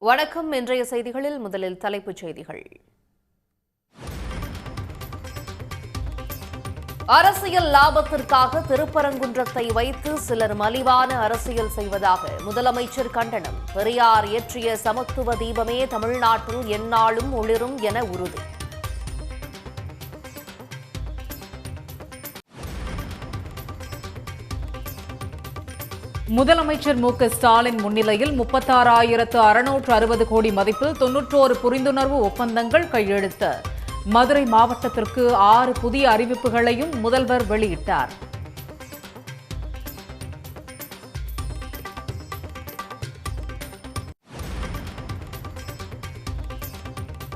வணக்கம். இன்றைய செய்திகளில் முதலில் தலைப்புச் செய்திகள். அரசியல் லாபத்திற்காக திருப்பரங்குன்றத்தை வைத்து சிலர் மலிவான அரசியல் செய்வதாக முதலமைச்சர் கண்டனம். பெரியார் ஏற்றிய சமத்துவ தீபமே தமிழ்நாட்டில் எந்நாளும் ஒளிரும் என உறுதி. முதலமைச்சர் மு.க.ஸ்டாலின் முன்னிலையில் 36,660 கோடி மதிப்பில் 91 புரிந்துணர்வு ஒப்பந்தங்கள் கையெழுத்து. மதுரை மாவட்டத்திற்கு 6 புதிய அறிவிப்புகளையும் முதல்வர் வெளியிட்டார்.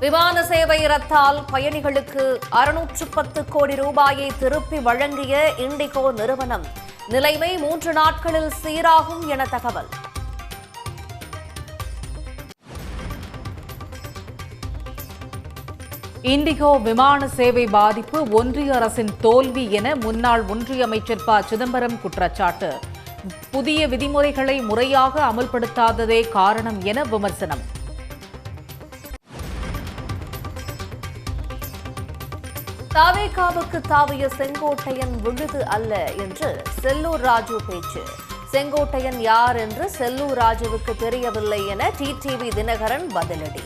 விமான சேவை ரத்தால் பயணிகளுக்கு 610 கோடி ரூபாயை திருப்பி வழங்கிய இண்டிகோ நிறுவனம் நிலைமை 3 நாட்களில் சீராகும் என தகவல். இண்டிகோ விமான சேவை பாதிப்பு ஒன்றிய அரசின் தோல்வி என முன்னாள் ஒன்றிய அமைச்சர் ப. சிதம்பரம் குற்றச்சாட்டு. புதிய விதிமுறைகளை முறையாக அமல்படுத்தாததே காரணம் என விமர்சனம். தவேகாவுக்கு தாவிய செங்கோட்டையன் விழுது அல்ல என்று செல்லூர் ராஜு பேச்சு. செங்கோட்டையன் யார் என்று செல்லூர் ராஜுவுக்கு தெரியவில்லை என டிடிவி தினகரன் பதிலடி.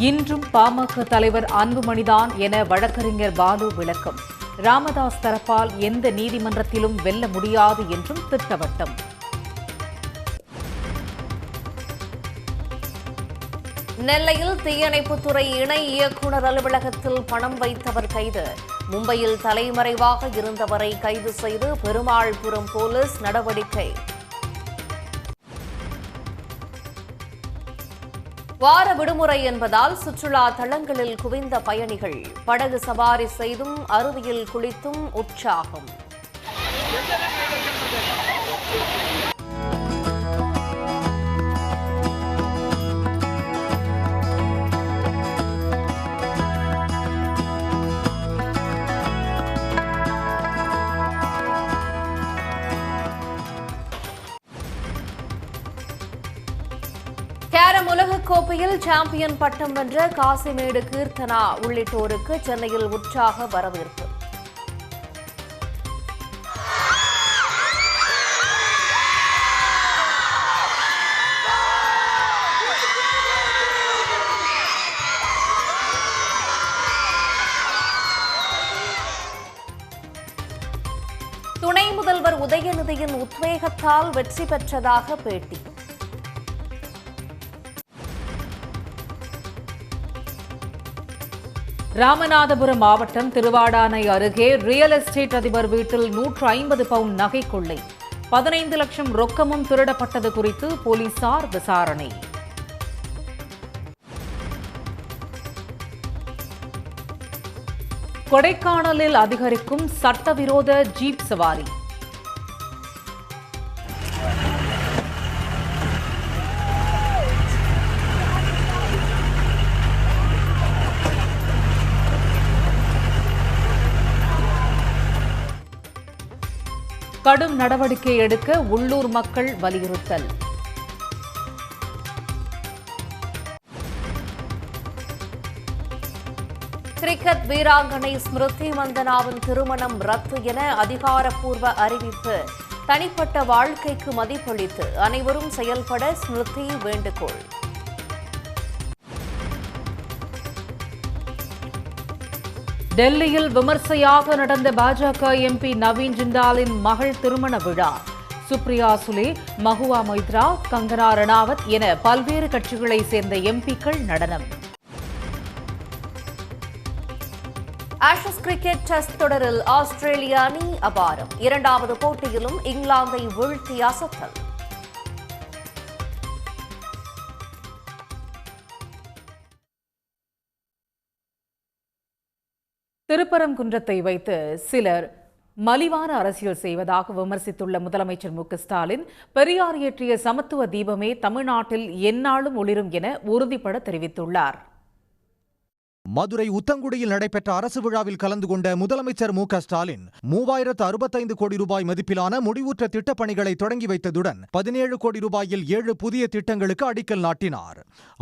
இன்றும் பாமக தலைவர் அன்புமணிதான் என வழக்கறிஞர் பாலு விளக்கம். ராமதாஸ் தரப்பால் எந்த நீதிமன்றத்திலும் வெல்ல முடியாது என்றும் திட்டவட்டம். நெல்லையில் தீயணைப்புத்துறை இணை இயக்குநர் அலுவலகத்தில் பணம் வைத்தவர் கைது. மும்பையில் தலைமறைவாக இருந்தவரை கைது செய்து பெருமாள்புரம் போலீஸ் நடவடிக்கை. வார விடுமுறை என்பதால் சுற்றுலா தலங்களில் குவிந்த பயணிகள். படகு சவாரி செய்தும் அருவியில் குளித்தும் உற்சாகம். கேரம் உலகக் கோப்பையில் சாம்பியன் பட்டம் வென்ற காசிமேடு கீர்த்தனா உள்ளிட்டோருக்கு சென்னையில் உற்சாக வரவேற்பு. துணை முதல்வர் உதயநிதியின் உத்வேகத்தால் வெற்றி பெற்றதாக பேட்டி. ராமநாதபுரம் மாவட்டம் திருவாடானை அருகே ரியல் எஸ்டேட் அதிபர் வீட்டில் 150 பவுண்ட் நகை கொள்ளை. 15 லட்சம் ரொக்கமும் திருடப்பட்டது குறித்து போலீசார் விசாரணை. கொடைக்கானலில் அதிகரிக்கும் சட்டவிரோத ஜீப் சவாரி. கடும் நடவடிக்கை எடுக்க உள்ளூர் மக்கள் வலியுறுத்தல். கிரிக்கெட் வீராங்கனை ஸ்மிருதி மந்தனாவின் திருமணம் ரத்து என அதிகாரப்பூர்வ அறிவிப்பு. தனிப்பட்ட வாழ்க்கைக்கு மதிப்பளித்து அனைவரும் செயல்பட ஸ்மிருதி வேண்டுகோள். டெல்லியில் விமர்சையாக நடந்த பாஜக எம்பி நவீன் ஜிண்டாலின் மகள் திருமண விழா. சுப்ரியா சுலே, மஹுவா மொய்த்ரா, கங்கனா ரணாவத் என பல்வேறு கட்சிகளைச் சேர்ந்த எம்பிக்கள் நடனம். ஆஷஸ் கிரிக்கெட் டெஸ்ட் தொடரில் ஆஸ்திரேலிய அணி அபாரம். 2வது போட்டியிலும் இங்கிலாந்தை வீழ்த்தி அசத்தல். திருப்பரங்குன்றத்தை வைத்து சிலர் மலிவான அரசியல் செய்வதாக விமர்சித்துள்ள முதலமைச்சர் மு.க.ஸ்டாலின், பெரியார் ஏற்றிய சமத்துவ தீபமே தமிழ்நாட்டில் எந்நாளும் ஒளிரும் என உறுதிபட தெரிவித்துள்ளார். மதுரை உத்தங்குடியில் நடைபெற்ற அரசு விழாவில் கலந்து கொண்ட முதலமைச்சர் மு க ஸ்டாலின் 3065 கோடி ரூபாய் மதிப்பிலான முடிவுற்ற திட்டப்பணிகளை தொடங்கி வைத்ததுடன் 17 கோடி ரூபாயில் 7 புதிய திட்டங்களுக்கு அடிக்கல் நாட்டினார்.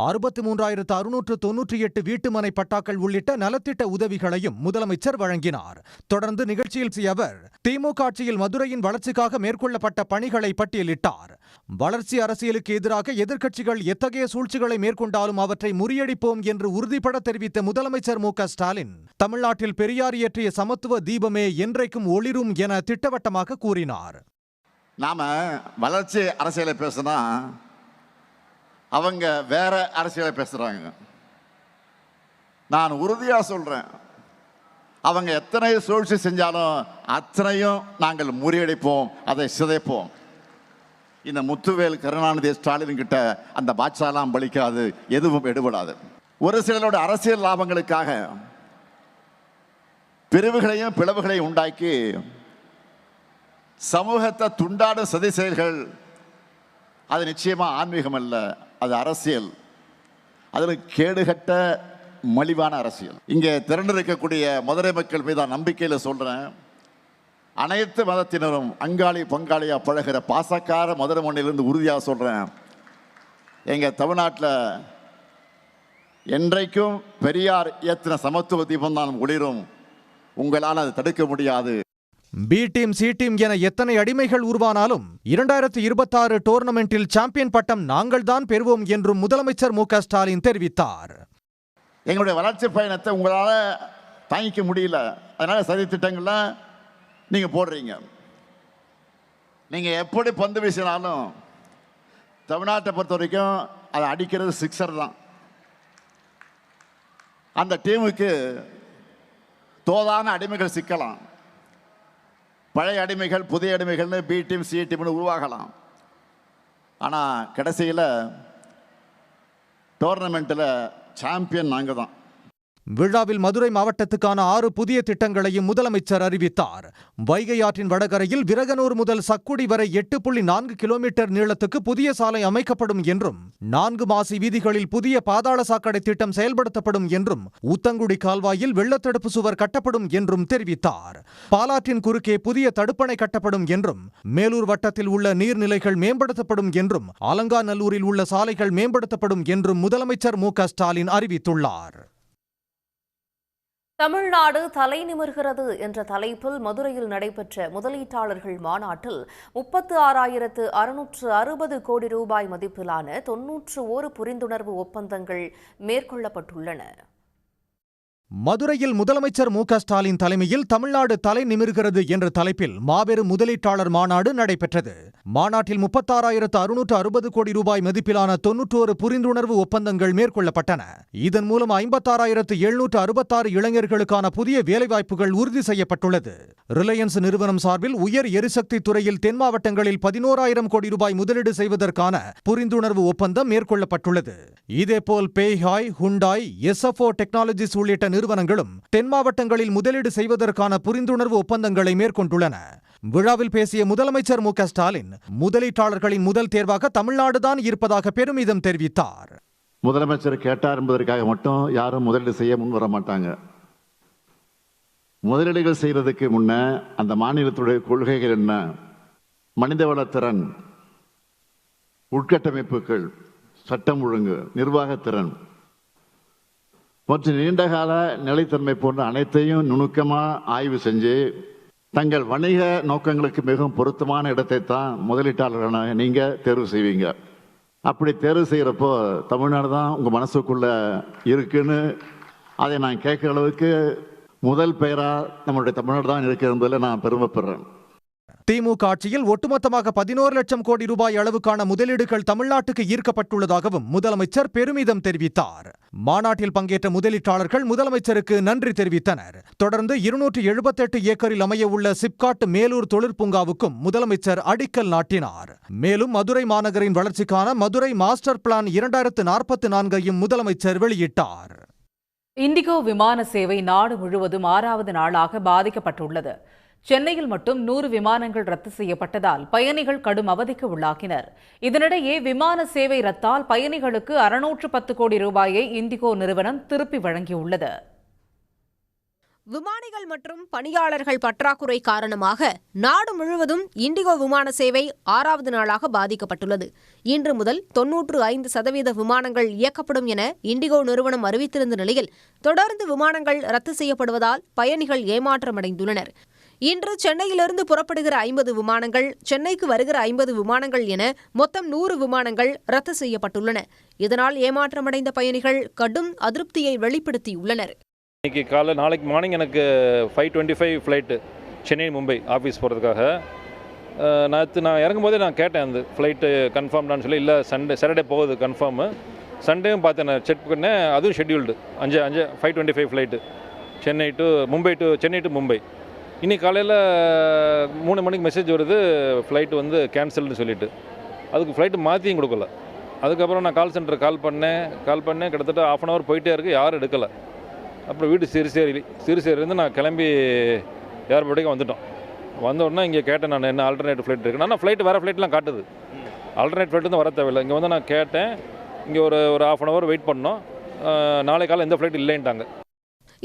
63698 வீட்டுமனை பட்டாக்கள் உள்ளிட்ட நலத்திட்ட உதவிகளையும் முதலமைச்சர் வழங்கினார். தொடர்ந்து நிகழ்ச்சியில் பேசிய அவர் திமுக ஆட்சியில் மதுரையின் வளர்ச்சிக்காக மேற்கொள்ளப்பட்ட பணிகளை பட்டியலிட்டார். வளர்ச்சி அரசியலுக்கு எதிராக எதிர்க்கட்சிகள் எத்தகைய சூழ்ச்சிகளை மேற்கொண்டாலும் அவற்றை முறியடிப்போம் என்று உறுதிபட தெரிவித்த முதலமைச்சர் மு க ஸ்டாலின் தமிழ்நாட்டில் பெரியார் இயற்றிய சமத்துவ தீபமே என்றைக்கும் ஒளிரும் என திட்டவட்டமாக கூறினார். நாம வளர்ச்சி அரசியலை பேசினா அவங்க வேற அரசியலை பேசுறாங்க. நான் உறுதியா சொல்றேன், அவங்க எத்தனை சூழ்ச்சி செஞ்சாலும் அத்தனையும் நாங்கள் முறியடிப்போம், அதை சிதைப்போம். இந்த முத்துவேல் கருணாநிதி ஸ்டாலின் கிட்ட அந்த பாட்சாலாம் பலிக்காது, எதுவும் எடுபடாது. ஒரு சிலரோட அரசியல் லாபங்களுக்காக பிரிவுகளையும் பிளவுகளையும் உண்டாக்கி சமூகத்தை துண்டாடும் சதி செயல்கள், அது நிச்சயமா ஆன்மீகம் அல்ல, அது அரசியல். அதில் கேடுகட்ட மலிவான அரசியல். இங்கே திரண்டிருக்கக்கூடிய மதுரை மக்கள் மீது நம்பிக்கையில் சொல்றேன், அனைத்து மதத்தினரும் அங்காளி பங்காளியா பழகிற பாசக்கார மதுரை மண்ணிலிருந்து உறுதியாக சொல்றேன், எங்க தமிழ்நாட்டில் என்றைக்கும் பெரியார் இயற்றின சமத்துவ தீபம் தான் ஒளிரும். உங்களால் அதை தடுக்க முடியாது. பி டீம் சி டீம் என எத்தனை அடிமைகள் உருவானாலும் 2026 டோர்னமெண்டில் சாம்பியன் பட்டம் நாங்கள் தான் பெறுவோம் என்றும் முதலமைச்சர் மு க ஸ்டாலின் தெரிவித்தார். எங்களுடைய வளர்ச்சி பயணத்தை உங்களால் தாங்கிக்க முடியல, அதனால சதி திட்டங்கள்ல நீங்க போடுறீங்க. நீங்க எப்படி பந்து வீசினாலும் தமிழ்நாட்டை பொறுத்த வரைக்கும் அதை அடிக்கிறது சிக்ஸர் தான். அந்த டீமுக்கு தோதான அடிமைகள் சிக்கலாம், பழைய அடிமைகள் புதிய அடிமைகள்னு பி டீம் சி டீம்னு உருவாகலாம். ஆனால் கடைசியில் டோர்னமெண்ட்டில் சாம்பியன் நாங்கள் தான். விழாவில் மதுரை மாவட்டத்துக்கான 6 புதிய திட்டங்களையும் முதலமைச்சர் அறிவித்தார். வைகை ஆற்றின் வடகரையில் விரகனூர் முதல் சக்குடி வரை 8.4 கிலோமீட்டர் நீளத்துக்கு புதிய சாலை அமைக்கப்படும் என்றும் 4 மாசி வீதிகளில் புதிய பாதாள சாக்கடை திட்டம் செயல்படுத்தப்படும் என்றும் ஊத்தங்குடி கால்வாயில் வெள்ளத்தடுப்பு சுவர் கட்டப்படும் என்றும் தெரிவித்தார். பாலாற்றின் குறுக்கே புதிய தடுப்பணை கட்டப்படும் என்றும் மேலூர் வட்டத்தில் உள்ள நீர்நிலைகள் மேம்படுத்தப்படும் என்றும் அலங்காநல்லூரில் உள்ள சாலைகள் மேம்படுத்தப்படும் என்றும் முதலமைச்சர் மு க ஸ்டாலின் அறிவித்துள்ளார். தமிழ்நாடு தலை நிமிர்கிறது என்ற தலைப்பில் மதுரையில் நடைபெற்ற முதலீட்டாளர்கள் மாநாட்டில் 36,660 கோடி ரூபாய் மதிப்பிலான 91 புரிந்துணர்வு ஒப்பந்தங்கள் மேற்கொள்ளப்பட்டுள்ளன. மதுரையில் முதலமைச்சர் மு க ஸ்டாலின் தலைமையில் தமிழ்நாடு தலை நிமிர்கிறது என்ற தலைப்பில் மாபெரும் முதலீட்டாளர் மாநாடு நடைபெற்றது. மாநாட்டில் 36,660 கோடி ரூபாய் மதிப்பிலான 91 புரிந்துணர்வு ஒப்பந்தங்கள் மேற்கொள்ளப்பட்டன. இதன் மூலம் 56,766 இளைஞர்களுக்கான புதிய வேலைவாய்ப்புகள் உறுதி செய்யப்பட்டுள்ளது. ரிலையன்ஸ் நிறுவனம் சார்பில் உயர் எரிசக்தி துறையில் தென் மாவட்டங்களில் 11,000 கோடி ரூபாய் முதலீடு செய்வதற்கான புரிந்துணர்வு ஒப்பந்தம் மேற்கொள்ளப்பட்டுள்ளது. இதேபோல் பேஹாய், ஹுண்டாய், எஸ்எஃப்ஓ டெக்னாலஜிஸ் உள்ளிட்ட நிறுவனங்களும் தென் மாவட்டங்களில் முதலீடு செய்வதற்கான புரிந்துணர்வு ஒப்பந்தங்களை மேற்கொண்டுள்ளன. விழாவில் பேசிய முதலமைச்சர் மு க ஸ்டாலின் முதலீட்டாளர்களின் முதல் தேர்வாக தமிழ்நாடுதான் இருப்பதாக பெருமிதம் தெரிவித்தார். முதலமைச்சர் கேட்டார் என்பதற்காக மட்டும் யாரும் முதலீடு செய்ய முன்வர மாட்டாங்க. முதலீடுகள் செய்வதற்கு முன்ன அந்த மாநிலத்துடைய கொள்கைகள் என்ன, மனிதவளத்திறன், உட்கட்டமைப்புகள், சட்டம் ஒழுங்கு, நிர்வாகத்திறன் மற்றும் நீண்டகால நிலைத்தன்மை போன்ற அனைத்தையும் நுணுக்கமாக ஆய்வு செஞ்சு தங்கள் வணிக நோக்கங்களுக்கு மிகவும் பொருத்தமான இடத்தை தான் முதலீட்டாளர்களான நீங்கள் தேர்வு செய்வீங்க. அப்படி தேர்வு செய்கிறப்போ தமிழ்நாடு தான் உங்கள் மனசுக்குள்ள இருக்குன்னு அதை நான் கேட்குற அளவுக்கு முதல் பெயராக நம்மளுடைய தமிழ்நாடு தான் இருக்கு என்பதில் நான் பெருமைப்படுறேன். திமுக ஆட்சியில் ஒட்டுமொத்தமாக 11 லட்சம் கோடி ரூபாய் அளவுக்கான முதலீடுகள் தமிழ்நாட்டுக்கு ஈர்க்கப்பட்டுள்ளதாகவும் முதலமைச்சர் பெருமிதம் தெரிவித்தார். மாநாட்டில் பங்கேற்ற முதலீட்டாளர்கள் முதலமைச்சருக்கு நன்றி தெரிவித்தனர். தொடர்ந்து 278 ஏக்கரில் அமைய உள்ள சிப்காட் மேலூர் தொழிற்பூங்காவுக்கும் முதலமைச்சர் அடிக்கல் நாட்டினார். மேலும் மதுரை மாநகரின் வளர்ச்சிக்கான மதுரை மாஸ்டர் பிளான் 2044ஐயும் முதலமைச்சர் வெளியிட்டார். இண்டிகோ விமான சேவை நாடு முழுவதும் 6வது நாளாக பாதிக்கப்பட்டுள்ளது. சென்னையில் மட்டும் 100 விமானங்கள் ரத்து செய்யப்பட்டதால் பயணிகள் கடும் அவதிக்கு உள்ளாகினர். இதனிடையே விமான சேவை ரத்தால் பயணிகளுக்கு 610 கோடி ரூபாயை இண்டிகோ நிறுவனம் திருப்பி வழங்கியுள்ளது. விமானிகள் மற்றும் பணியாளர்கள் பற்றாக்குறை காரணமாக நாடு முழுவதும் இண்டிகோ விமான சேவை 6வது நாளாக பாதிக்கப்பட்டுள்ளது. இன்று முதல் 95% விமானங்கள் இயக்கப்படும் என இண்டிகோ நிறுவனம் அறிவித்திருந்த நிலையில் தொடர்ந்து விமானங்கள் ரத்து செய்யப்படுவதால் பயணிகள் ஏமாற்றமடைந்துள்ளனர். இன்று சென்னையிலிருந்து புறப்படுகிற 50 விமானங்கள், சென்னைக்கு வருகிற 50 விமானங்கள் என மொத்தம் 100 விமானங்கள் ரத்து செய்யப்பட்டுள்ளன. இதனால் ஏமாற்றமடைந்த பயணிகள் கடும் அதிருப்தியை வெளிப்படுத்தியுள்ளனர். நாளைக்கு மார்னிங் எனக்கு 5:25 ஃப்ளைட்டு சென்னை மும்பை ஆஃபீஸ் போகிறதுக்காக. நான் இறங்கும்போதே நான் கேட்டேன், அந்த ஃப்ளைட்டு கன்ஃபார்ம்டான்னு சொல்லி. இல்லை, சாட்டர்டே போகுது கன்ஃபார்மு. சண்டேவும் பார்த்தேன், நான் செக் பண்ணேன், அதுவும் scheduled 5:25 flight Chennai to Mumbai. இன்றைக்கி காலையில் 3 மணிக்கு மெசேஜ் வருது, ஃப்ளைட்டு வந்து கேன்சல்னு சொல்லிவிட்டு. அதுக்கு ஃப்ளைட்டு மாற்றியும் கொடுக்கல. அதுக்கப்புறம் நான் கால் சென்டருக்கு கால் பண்ணேன். கிட்டத்தட்ட 1/2 hour போயிட்டே இருக்குது, யாரும் எடுக்கலை. அப்புறம் வீட்டு சிறுசேரியிலேருந்து நான் கிளம்பி ஏர்போர்ட்டுக்கு வந்துட்டோம். வந்த உடனே இங்கே கேட்டேன், நான் என்ன ஆல்டர்னேட் ஃப்ளைட் இருக்குன்னா, நான் வேறு ஃப்ளைட்லாம் காட்டுது. ஆல்டர்னேட் ஃப்ளைட்டு தான் வர தேவையில்லை. இங்கே வந்து நான் கேட்டேன், இங்கே ஒரு 1/2 hour வெயிட் பண்ணோம். நாளை காலை எந்த ஃப்ளைட் இல்லைன்ட்டாங்க.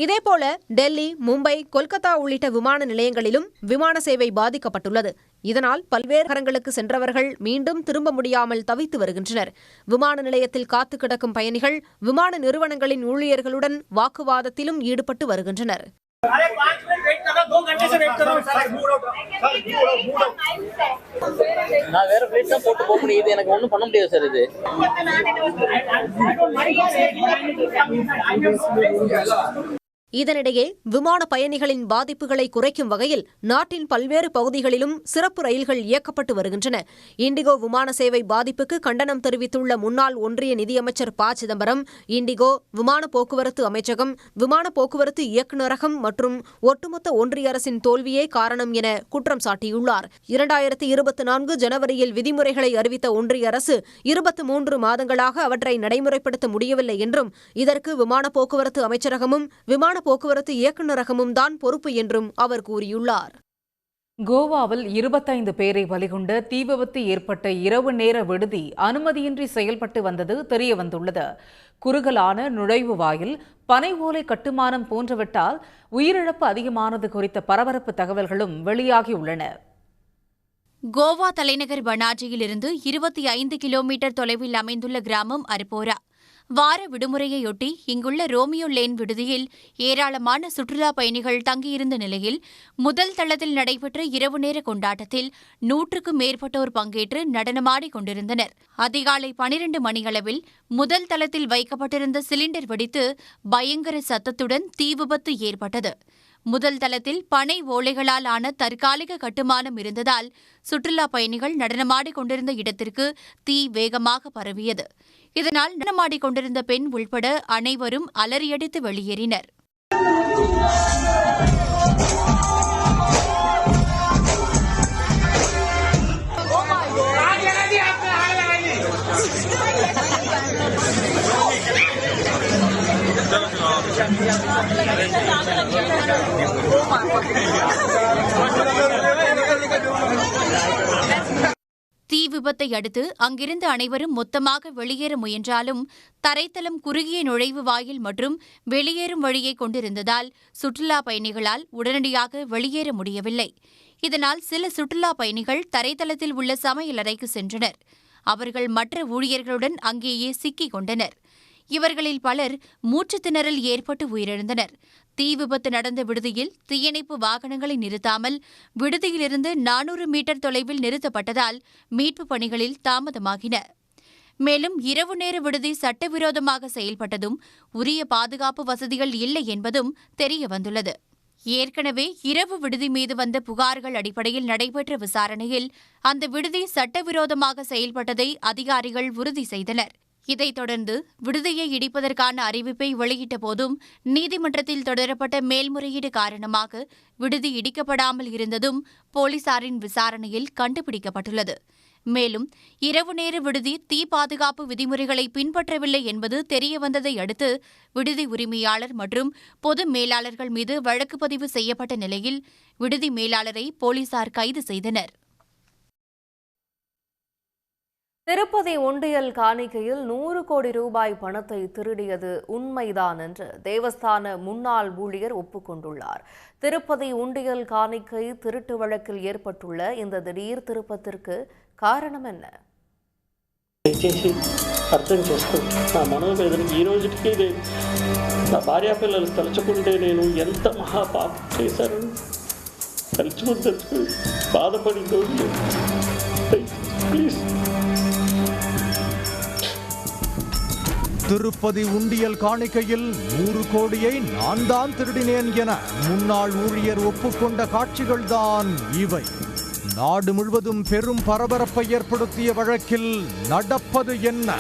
இதேபோல டெல்லி, மும்பை, கொல்கத்தா உள்ளிட்ட விமான நிலையங்களிலும் விமான சேவை பாதிக்கப்பட்டுள்ளது. இதனால் பல்வேறு நகரங்களுக்கு சென்றவர்கள் மீண்டும் திரும்ப முடியாமல் தவித்து வருகின்றனர். விமான நிலையத்தில் காத்து கிடக்கும் பயணிகள் விமான நிறுவனங்களின் ஊழியர்களுடன் வாக்குவாதத்திலும் ஈடுபட்டு வருகின்றனர். நான் வேற ஃப்ளைட் தான் போட்டு போக முடியுது, எனக்கு ஒன்றும் பண்ண முடியாது சார். இது இதனிடையே விமான பயணிகளின் பாதிப்புகளை குறைக்கும் வகையில் நாட்டின் பல்வேறு பகுதிகளிலும் சிறப்பு ரயில்கள் இயக்கப்பட்டு வருகின்றன. இண்டிகோ விமான சேவை பாதிப்புக்கு கண்டனம் தெரிவித்துள்ள முன்னாள் ஒன்றிய நிதியமைச்சர் ப. சிதம்பரம், இண்டிகோ, விமான போக்குவரத்து அமைச்சகம், விமான போக்குவரத்து இயக்குநரகம் மற்றும் ஒட்டுமொத்த ஒன்றிய அரசின் தோல்வியே காரணம் என குற்றம் சாட்டியுள்ளார். 2024 ஜனவரியில் விதிமுறைகளை அறிவித்த ஒன்றிய அரசு 23 மாதங்களாக அவற்றை நடைமுறைப்படுத்த முடியவில்லை என்றும், இதற்கு விமான போக்குவரத்து அமைச்சரகமும் விமான போக்குவரத்து இயக்குநரகமும் தான் பொறுப்பு என்றும் அவர் கூறியுள்ளார். கோவாவில் 25 பேரை பலிகொண்ட தீ விபத்து ஏற்பட்ட இரவு நேர விடுதி அனுமதியின்றி செயல்பட்டு வந்தது தெரியவந்துள்ளது. குறுகலான நுழைவு வாயில், பனை ஓலை கட்டுமானம் போன்றவற்றால் உயிரிழப்பு அதிகமானது குறித்த பரபரப்பு தகவல்களும் வெளியாகியுள்ளன. கோவா தலைநகர் பனாஜியிலிருந்து 25 கிலோமீட்டர் தொலைவில் அமைந்துள்ள கிராமம் அரிப்போரா. வார விடுமுறையொட்டி இங்குள்ள ரோமியோ லேன் விடுதியில் ஏராளமான சுற்றுலா பயணிகள் தங்கியிருந்த நிலையில் முதல் தளத்தில் நடைபெற்ற இரவு நேர கொண்டாட்டத்தில் 100க்கும் மேற்பட்டோர் பங்கேற்று நடனமாடிக் கொண்டிருந்தனர். அதிகாலை 12 மணியளவில் முதல் தளத்தில் வைக்கப்பட்டிருந்த சிலிண்டர் வெடித்து பயங்கர சத்தத்துடன் தீ விபத்து ஏற்பட்டது. முதல் தளத்தில் பனை ஓலைகளால் ஆன தற்காலிக கட்டுமானம் இருந்ததால் சுற்றுலா பயணிகள் நடனமாடிக் கொண்டிருந்த இடத்திற்கு தீ வேகமாக பரவியது. இதனால் நடனமாடிக் கொண்டிருந்த பெண் உள்பட அனைவரும் அலறியடித்து வெளியேறினர். தீ விபத்தை அடுத்து அங்கிருந்து அனைவரும் மொத்தமாக வெளியேற முயன்றாலும் தரைத்தளம் குறுகிய நுழைவு வாயில் மற்றும் வெளியேறும் வழியை கொண்டிருந்ததால் சுற்றுலா பயணிகளால் உடனடியாக வெளியேற முடியவில்லை. இதனால் சில சுற்றுலா பயணிகள் தரைத்தளத்தில் உள்ள சமையலறைக்கு சென்றனர். அவர்கள் மற்ற ஊழியர்களுடன் அங்கேயே சிக்கிக் கொண்டனர். இவர்களில் பலர் மூச்சுத் திணறல் ஏற்பட்டு உயிரிழந்தனர். தீ விபத்து நடந்த விடுதியில் தீயணைப்பு வாகனங்களை நிறுத்தாமல் விடுதியிலிருந்து 400 மீட்டர் தொலைவில் நிறுத்தப்பட்டதால் மீட்புப் பணிகளில் தாமதமாகின. மேலும் இரவு நேர விடுதி சட்டவிரோதமாக செயல்பட்டதும் உரிய பாதுகாப்பு வசதிகள் இல்லை என்பதும் தெரியவந்துள்ளது. ஏற்கனவே இரவு விடுதி மீது வந்த புகார்கள் அடிப்படையில் நடைபெற்ற விசாரணையில் அந்த விடுதி சட்டவிரோதமாக செயல்பட்டதை அதிகாரிகள் உறுதி செய்தனர். இதைத் தொடர்ந்து விடுதியை இடிப்பதற்கான அறிவிப்பை வெளியிட்ட போதும் நீதிமன்றத்தில் தொடரப்பட்ட மேல்முறையீடு காரணமாக விடுதி இடிக்கப்படாமல் இருந்ததும் போலீசாரின் விசாரணையில் கண்டுபிடிக்கப்பட்டுள்ளது. மேலும் இரவு நேர விடுதி தீ பாதுகாப்பு விதிமுறைகளை பின்பற்றவில்லை என்பது தெரியவந்ததை அடுத்து விடுதி உரிமையாளர் மற்றும் பொது மேலாளர்கள் மீது வழக்கு பதிவு செய்யப்பட்ட நிலையில் விடுதி மேலாளரை போலீசார் கைது செய்தனர். திருப்பதி உண்டியல் காணிக்கையில் 100 கோடி ரூபாய் பணத்தை திருடியது உண்மைதான் என்று தேவஸ்தான முன்னாள் ஊழியர் ஒப்புக்கொண்டுள்ளார். திருப்பதி உண்டியல் காணிக்கை திருட்டு వழக்கில் ஏற்பட்டுள்ள இந்த திடீர் திருப்பத்திற்கு காரணம் என்ன? దయచేసి అర్థం చేసుకోండి. నా మనోవేదనకి ఈ రోజుకి నా భార్యాపిల్లలు తలుచుకుంటే నేను ఎంత మహాపాపం చేశాను తలుచుకుని బాధపడి ప్లీజ్. திருப்பதி உண்டியல் காணிக்கையில் 100 கோடியை நான் தான் திருடினேன் என முன்னாள் ஊழியர் ஒப்புக்கொண்ட காட்சிகள்தான் இவை. நாடு முழுவதும் பெரும் பரபரப்பை ஏற்படுத்திய வழக்கில் நடப்பது என்ன?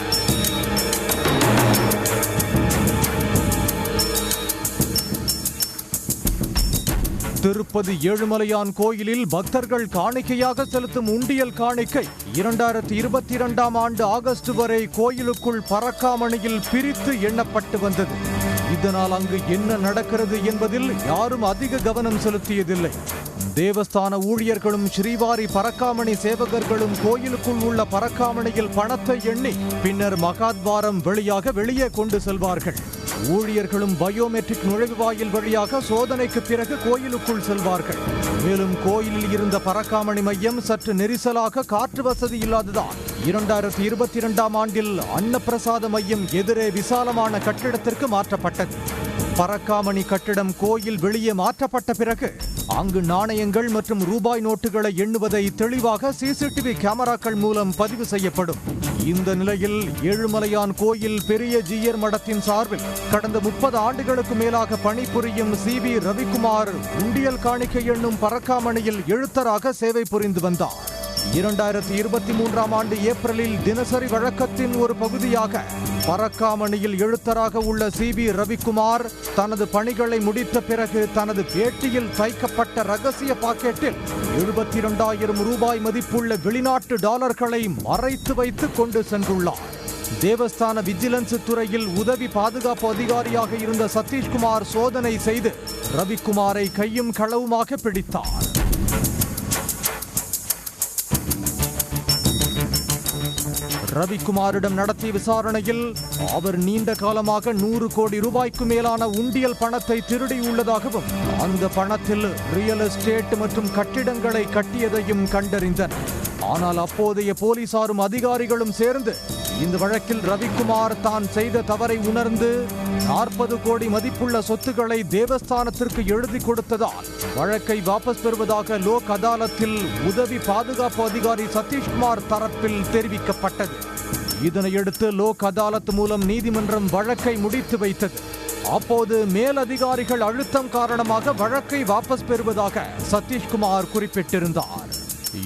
திருப்பதி ஏழுமலையான் கோயிலில் பக்தர்கள் காணிக்கையாக செலுத்தும் உண்டியல் காணிக்கை 2022ஆம் ஆண்டு ஆகஸ்ட் வரை கோயிலுக்குள் பறக்காமணியில் பிரித்து எண்ணப்பட்டு வந்தது. இதனால் அங்கு என்ன நடக்கிறது என்பதில் யாரும் அதிக கவனம் செலுத்தியதில்லை. தேவஸ்தான ஊழியர்களும் ஸ்ரீவாரி பறக்காமணி சேவகர்களும் கோயிலுக்குள் உள்ள பறக்காமணியில் பணத்தை எண்ணி பின்னர் மகாத்வாரம் வழியாக வெளியே கொண்டு செல்வார்கள். ஊழியர்களும் பயோமெட்ரிக் நுழைவுவாயில் வழியாக சோதனைக்கு பிறகு கோயிலுக்குள் செல்வார்கள். மேலும் கோயிலில் இருந்த பறக்காமணி மையம் சற்று நெரிசலாக காற்று வசதி இல்லாததால் 2022ஆம் ஆண்டில் அன்னப்பிரசாத மையம் எதிரே விசாலமான கட்டிடத்திற்கு மாற்றப்பட்டது. பறக்காமணி கட்டிடம் கோயில் வெளியே மாற்றப்பட்ட பிறகு அங்கு நாணயங்கள் மற்றும் ரூபாய் நோட்டுகளை எண்ணுவதை தெளிவாக சிசிடிவி கேமராக்கள் மூலம் பதிவு செய்யப்படும். இந்த நிலையில் ஏழுமலையான் கோயில் பெரிய ஜீயர் மடத்தின் சார்பில் கடந்த 30 ஆண்டுகளுக்கு மேலாக பணிபுரியும் CV ரவிக்குமார் உண்டியல் காணிக்கை எண்ணும் பறக்காமணியில் எழுத்தராக சேவை புரிந்து வந்தார். 2023ஆம் ஆண்டு ஏப்ரலில் தினசரி வழக்கத்தின் ஒரு பகுதியாக பறக்காமணியில் எழுத்தராக உள்ள CV ரவிக்குமார் தனது பணிகளை முடித்த பிறகு தனது பேட்டியில் தைக்கப்பட்ட ரகசிய பாக்கெட்டில் 72,000 ரூபாய் மதிப்புள்ள வெளிநாட்டு டாலர்களை மறைத்து வைத்து கொண்டு சென்றுள்ளார். தேவஸ்தான விஜிலன்ஸ் துறையில் உதவி பாதுகாப்பு அதிகாரியாக இருந்த சதீஷ்குமார் சோதனை செய்து ரவிக்குமாரை கையும் களவுமாக பிடித்தார். ரவிக்குமாரிடம் நடத்திய விசாரணையில் அவர் நீண்ட காலமாக 100 கோடி ரூபாய்க்கு மேலான உண்டியல் பணத்தை திருடியுள்ளதாகவும் அந்த பணத்தில் ரியல் எஸ்டேட் மற்றும் கட்டிடங்களை கட்டியதையும் கண்டறிந்தனர். ஆனால் அப்போதைய போலீசாரும் அதிகாரிகளும் சேர்ந்து இந்த வழக்கில் ரவிக்குமார் தான் செய்த தவறை உணர்ந்து 40 கோடி மதிப்புள்ள சொத்துக்களை தேவஸ்தானத்திற்கு எழுதி கொடுத்ததால் வழக்கை வாபஸ் பெறுவதாக லோக் அதாலத்தில் உதவி பாதுகாப்பு அதிகாரி சதீஷ்குமார் தரப்பில் தெரிவிக்கப்பட்டது. இதனையடுத்து லோக் அதாலத் மூலம் நீதிமன்றம் வழக்கை முடித்து வைத்தது. அப்போது மேலதிகாரிகள் அழுத்தம் காரணமாக வழக்கை வாபஸ் பெறுவதாக சதீஷ்குமார் குறிப்பிட்டிருந்தார்.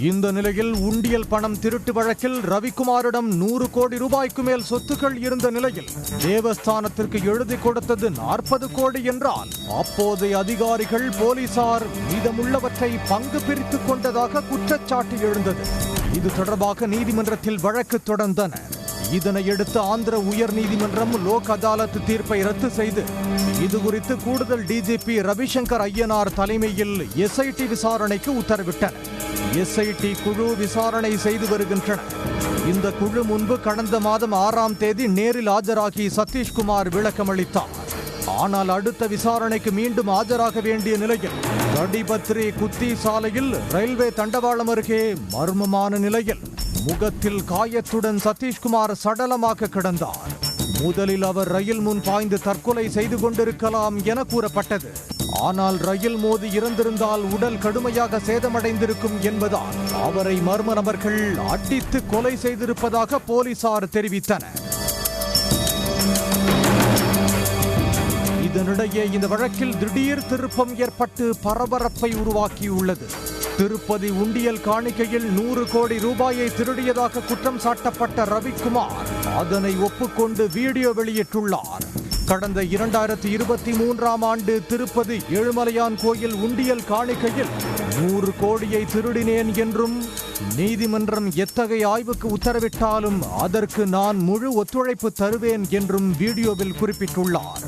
இந்த நிலையில் உண்டியல் பணம் திருட்டு வழக்கில் ரவிக்குமாரிடம் 100 கோடி ரூபாய்க்கு மேல் சொத்துக்கள் இருந்த நிலையில் தேவஸ்தானத்திற்கு எழுதி கொடுத்தது 40 கோடி என்றால் அப்போதைய அதிகாரிகள் போலீசார் மீதமுள்ளவற்றை பங்கு பிரித்துக் கொண்டதாக குற்றச்சாட்டு எழுந்தது. இது தொடர்பாக நீதிமன்றத்தில் வழக்கு தொடர்ந்தனர். இதனையடுத்து ஆந்திர உயர் நீதிமன்றம் லோக் அதாலத் தீர்ப்பை ரத்து செய்து இதுகுறித்து கூடுதல் DGP ரவிசங்கர் ஐயனார் தலைமையில் SIT விசாரணைக்கு உத்தரவிட்டனர். SIT குழு விசாரணை செய்து வருகின்றனர். இந்த குழு முன்பு கடந்த மாதம் 6ஆம் தேதி நேரில் ஆஜராகி சதீஷ்குமார் விளக்கமளித்தார். ஆனால் அடுத்த விசாரணைக்கு மீண்டும் ஆஜராக வேண்டிய நிலையில் கடிபத்ரி குத்தி சாலையில் ரயில்வே தண்டவாளம் அருகே மர்மமான நிலையில் முகத்தில் காயத்துடன் சதீஷ்குமார் சடலமாக கிடந்தார். முதலில் அவர் ரயில் முன் பாய்ந்து தற்கொலை செய்து கொண்டிருக்கலாம் என கூறப்பட்டது. ஆனால் ரயில் மோதி இறந்திருந்தால் உடல் கடுமையாக சேதமடைந்திருக்கும் என்பதால் அவரை மர்ம நபர்கள் அடித்து கொலை செய்திருப்பதாக போலீசார் தெரிவித்தனர். இதனிடையே இந்த வழக்கில் திடீர் திருப்பம் ஏற்பட்டு பரபரப்பை உருவாக்கியுள்ளது. திருப்பதி உண்டியல் காணிக்கையில் 100 கோடி ரூபாயை திருடியதாக குற்றம் சாட்டப்பட்ட ரவிக்குமார் அதனை ஒப்புக்கொண்டு வீடியோ வெளியிட்டுள்ளார். கடந்த 2023ஆம் ஆண்டு திருப்பதி ஏழுமலையான் கோயில் உண்டியல் காணிக்கையில் 100 கோடியை திருடினேன் என்றும் நீதிமன்றம் எத்தகைய ஆய்வுக்கு உத்தரவிட்டாலும் அதற்கு நான் முழு ஒத்துழைப்பு தருவேன் என்றும் வீடியோவில் குறிப்பிட்டுள்ளார்.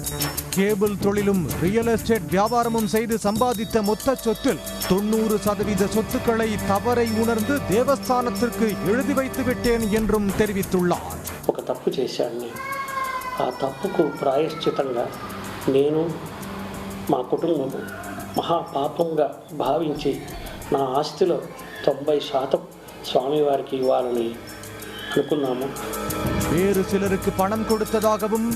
கேபிள் தொழிலும் ரியல் எஸ்டேட் வியாபாரமும் செய்து சம்பாதித்த மொத்த சொத்தில் 90% சொத்துக்களை தவறை உணர்ந்து தேவஸ்தானத்திற்கு எழுதி வைத்து விட்டேன் என்றும் தெரிவித்துள்ளார். ఒక తప్పు చేశాను. ఆ తప్పుకు ప్రాయశ్చితంగా నేను మా కుటుంబం మహాపాపంగా భావించి నా ఆస్తిలో 90% స్వామివారికి ఇవ్వాలని అనుకున్నాము. வேறு சிலருக்கு பணம் கொடுத்ததாகவும்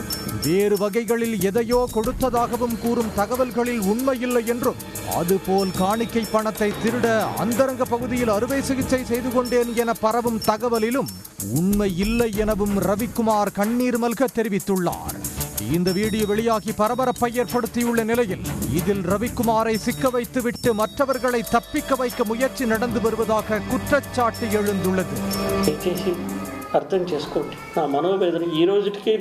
வேறு வகைகளில் எதையோ கொடுத்ததாகவும் கூறும் தகவல்களில் உண்மையில்லை என்றும், அதுபோல் காணிக்கை பணத்தை திருட அந்தரங்க பகுதியில் அறுவை சிகிச்சை செய்து கொண்டேன் என பரவும் தகவலிலும் உண்மை இல்லை எனவும் ரவிக்குமார் கண்ணீர் மல்க தெரிவித்துள்ளார். இந்த வீடியோ வெளியாகி பரபரப்பை ஏற்படுத்தியுள்ள நிலையில் இதில் ரவிக்குமாரை சிக்க வைத்துவிட்டு மற்றவர்களை தப்பிக்க வைக்க முயற்சி நடந்து வருவதாக குற்றச்சாட்டு எழுந்துள்ளது. దయచేసి అర్థం చేసుకోండి నా మనోవేదన. ఈ రోజుకి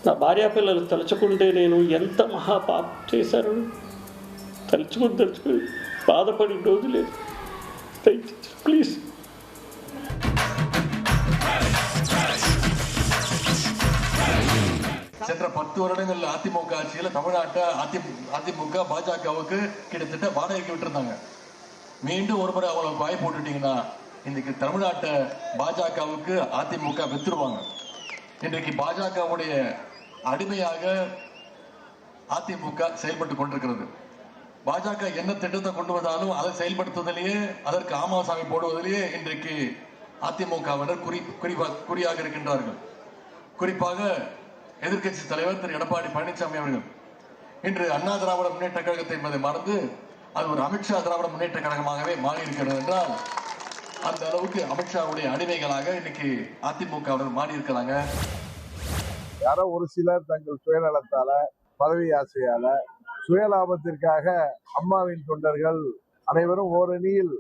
నా భార్యాపిల్లలు తలుచుకుంటే నేను ఎంత మహాపాపం చేశాను తలుచుకుని బాధపడి రోజు లేదు. దయచేసి ప్లీజ్. சென்ற 10 வருடங்கள் அதிமுக ஆட்சியில் தமிழ்நாட்டை அதிமுக பாஜகவுக்கு கிட்டத்தட்ட வாடகைக்கு விட்டுருந்தாங்க. மீண்டும் ஒரு முறை அவங்களுக்கு வாய் போட்டுட்டீங்கன்னா இன்னைக்கு தமிழ்நாட்டை பாஜகவுக்கு அதிமுக வித்துருவாங்க. இன்றைக்கு பாஜகவுடைய அடிமையாக அதிமுக செயல்பட்டு கொண்டிருக்கிறது. பாஜக என்ன திட்டத்தை கொண்டு வந்தாலும் அதை செயல்படுத்துவதிலேயே, அதற்கு ஆமாசாமி போடுவதிலேயே இன்றைக்கு அதிமுகவினர் குறியாக இருக்கின்றார்கள். குறிப்பாக எதிர்க்கட்சி தலைவர் திரு எடப்பாடி பழனிசாமி அவர்கள் இன்று அண்ணா திராவிட முன்னேற்ற கழகத்தை என்பதை மறந்து அது ஒரு அமித்ஷா திராவிட முன்னேற்ற கழகமாகவே மாறி இருக்கிறது என்றால், அந்த அளவுக்கு அமித்ஷாவுடைய அடிமைகளாக இன்னைக்கு அதிமுகவினர் மாறி இருக்கிறாங்க. யாரோ ஒரு சிலர் தங்கள் சுயநலத்தால, பதவி ஆசையால, சுயலாபத்திற்காக அம்மாவின் தொண்டர்கள் அனைவரும் ஓரணியில்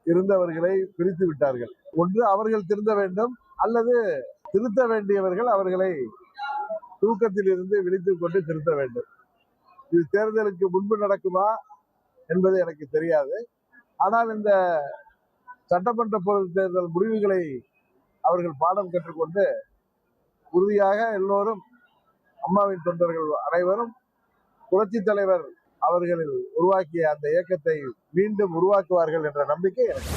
இருந்தவர்களை பிரித்து விட்டார்கள். ஒன்று அவர்கள் திருந்த வேண்டும், அல்லது திருத்த வேண்டியவர்கள் அவர்களை தூக்கத்தில் இருந்து விழித்துக் கொண்டு திருத்த வேண்டும். இது தேர்தலுக்கு முன்பு நடக்குமா என்பது எனக்கு தெரியாது. ஆனால் இந்த சட்டமன்ற பொது தேர்தல் முடிவுகளை அவர்கள் பாடம் கற்றுக்கொண்டு உறுதியாக எல்லோரும் அம்மாவின் தொண்டர்கள் அனைவரும் புரட்சி தலைவர் அவர்கள் உருவாக்கிய அந்த இயக்கத்தை மீண்டும் உருவாக்குவார்கள் என்ற நம்பிக்கை எனக்கு.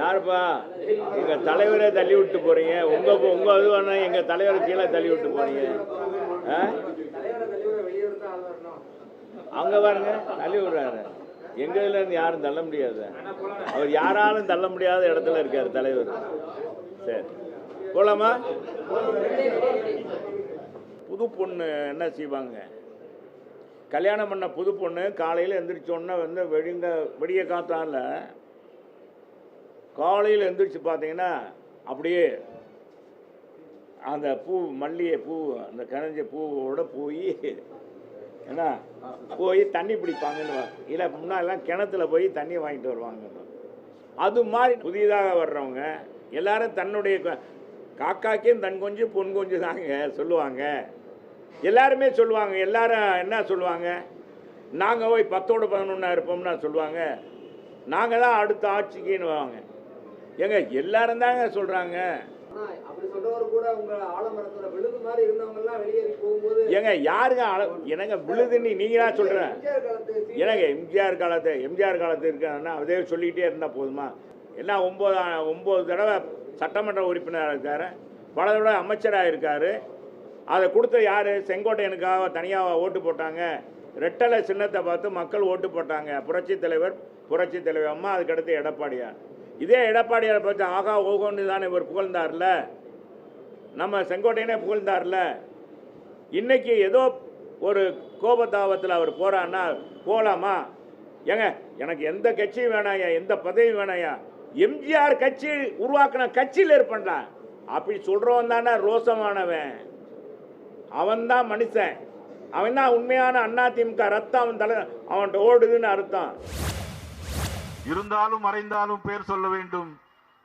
யாருப்பா எங்க தலைவரை தள்ளி விட்டு போறீங்க? உங்க இது எங்க தலைவரை கீழே தள்ளி விட்டு போறீங்க. அங்க பாருங்க தள்ளி விடுறாரு. எங்க இதுல இருந்து யாரும் தள்ள முடியாது. அவர் யாராலும் தள்ள முடியாத இடத்துல இருக்காரு தலைவர். சரி போலாமா? புது பொண்ணு என்ன செய்வாங்க? கல்யாணம் பண்ண புது பொண்ணு காலையில் எந்திரிச்சோன்னா வந்து வெடிய காத்தால காலையில் எந்திரிச்சு பார்த்தீங்கன்னா அப்படியே அந்த பூ, மல்லிகை பூ, அந்த கரைஞ்ச பூவோட போய் என்ன போய் தண்ணி பிடிப்பாங்கன்னு, இல்லை முன்னாடிலாம் கிணத்துல போய் தண்ணி வாங்கிட்டு வருவாங்க. அது மாதிரி புதிதாக வர்றவங்க எல்லாரும் தன்னுடைய காக்காக்கையும் தன் கொஞ்சம் பொன் கொஞ்சம் தாங்க சொல்லுவாங்க. எல்லாருமே சொல்லுவாங்க. எல்லாரும் என்ன சொல்லுவாங்க? நாங்கள் போய் 10ஓட 11 இருப்போம்னா சொல்லுவாங்க. நாங்கள் தான் அடுத்த ஆட்சிக்குன்னு வாங்க. ஏங்க எல்லாரும் தாங்க சொல்கிறாங்க. ஏங்க யாருங்க என்னங்க விழுதுன்னு நீங்களா சொல்கிறேன்? எனக்கு எம்ஜிஆர் காலத்து இருக்காங்கன்னா அதே சொல்லிக்கிட்டே இருந்தால் போதுமா? எல்லாம் 9 தடவை சட்டமன்ற உறுப்பினராக இருக்காரு, பல தடவை அமைச்சராக இருக்கார். அதை கொடுத்த யார்? செங்கோட்டையனுக்காக தனியாக ஓட்டு போட்டாங்க. ரெட்டலை சின்னத்தை பார்த்து மக்கள் ஓட்டு போட்டாங்க. புரட்சி தலைவர் அம்மா, அதுக்கடுத்து எடப்பாடியார். இதே எடப்பாடியாரை பார்த்து ஆகா ஓகோன்னு தானே இவர் புகழ்ந்தார்ல, நம்ம செங்கோட்டையனே புகழ்ந்தார்ல. இன்னைக்கு ஏதோ ஒரு கோபத்தாபத்தில் அவர் போகிறான்னா போகலாமா? ஏங்க எனக்கு எந்த கட்சியும் வேணாயா, எந்த பதவியும் வேணாயா, எம்ஜிஆர் கட்சி உருவாக்கின கட்சியில் இருப்பேன்டா அப்படி சொல்கிறவன் தானே ரோசமானவன். அவன்தான் மனுஷன். அவன் தான் உண்மையான அதிமுக ரத்தம். அவன் தலை அவன்கிட்ட ஓடுதுன்னு அர்த்தம். இருந்தாலும் மறைந்தாலும் பேர் சொல்ல வேண்டும்,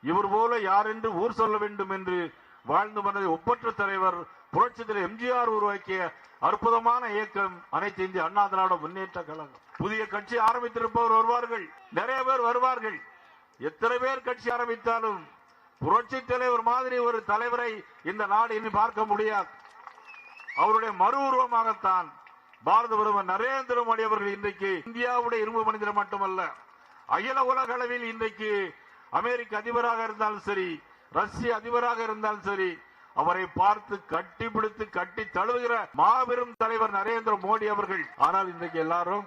இவர் போல யார் என்று ஊர் சொல்ல வேண்டும் என்று வாழ்ந்து மனதை ஒப்பற்ற தலைவர் புரட்சி தலைவர் எம்ஜிஆர் உருவாக்கிய அற்புதமான இயக்கம் அனைத்து இந்திய அண்ணா திராவிட முன்னேற்ற கழகம். புதிய கட்சி ஆரம்பித்திருப்பவர் வருவார்கள், நிறைய பேர் வருவார்கள். எத்தனை பேர் கட்சி ஆரம்பித்தாலும் புரட்சி தலைவர் மாதிரி ஒரு தலைவரை இந்த நாடு இனி பார்க்க முடியாது. அவருடைய மறு உருவமாகத்தான் பாரத பிரதமர் நரேந்திர மோடி அவர்கள் இன்றைக்கு இந்தியாவுடைய இரும்பு மனிதர் மட்டுமல்ல, அகில உலக அளவில் இன்றைக்கு அமெரிக்க அதிபராக இருந்தாலும் சரி, ரஷ்ய அதிபராக இருந்தாலும் சரி, அவரை பார்த்து கட்டி பிடித்து கட்டி தழுவுகிற மாபெரும் தலைவர் நரேந்திர மோடி அவர்கள். ஆனால் இன்றைக்கு எல்லாரும்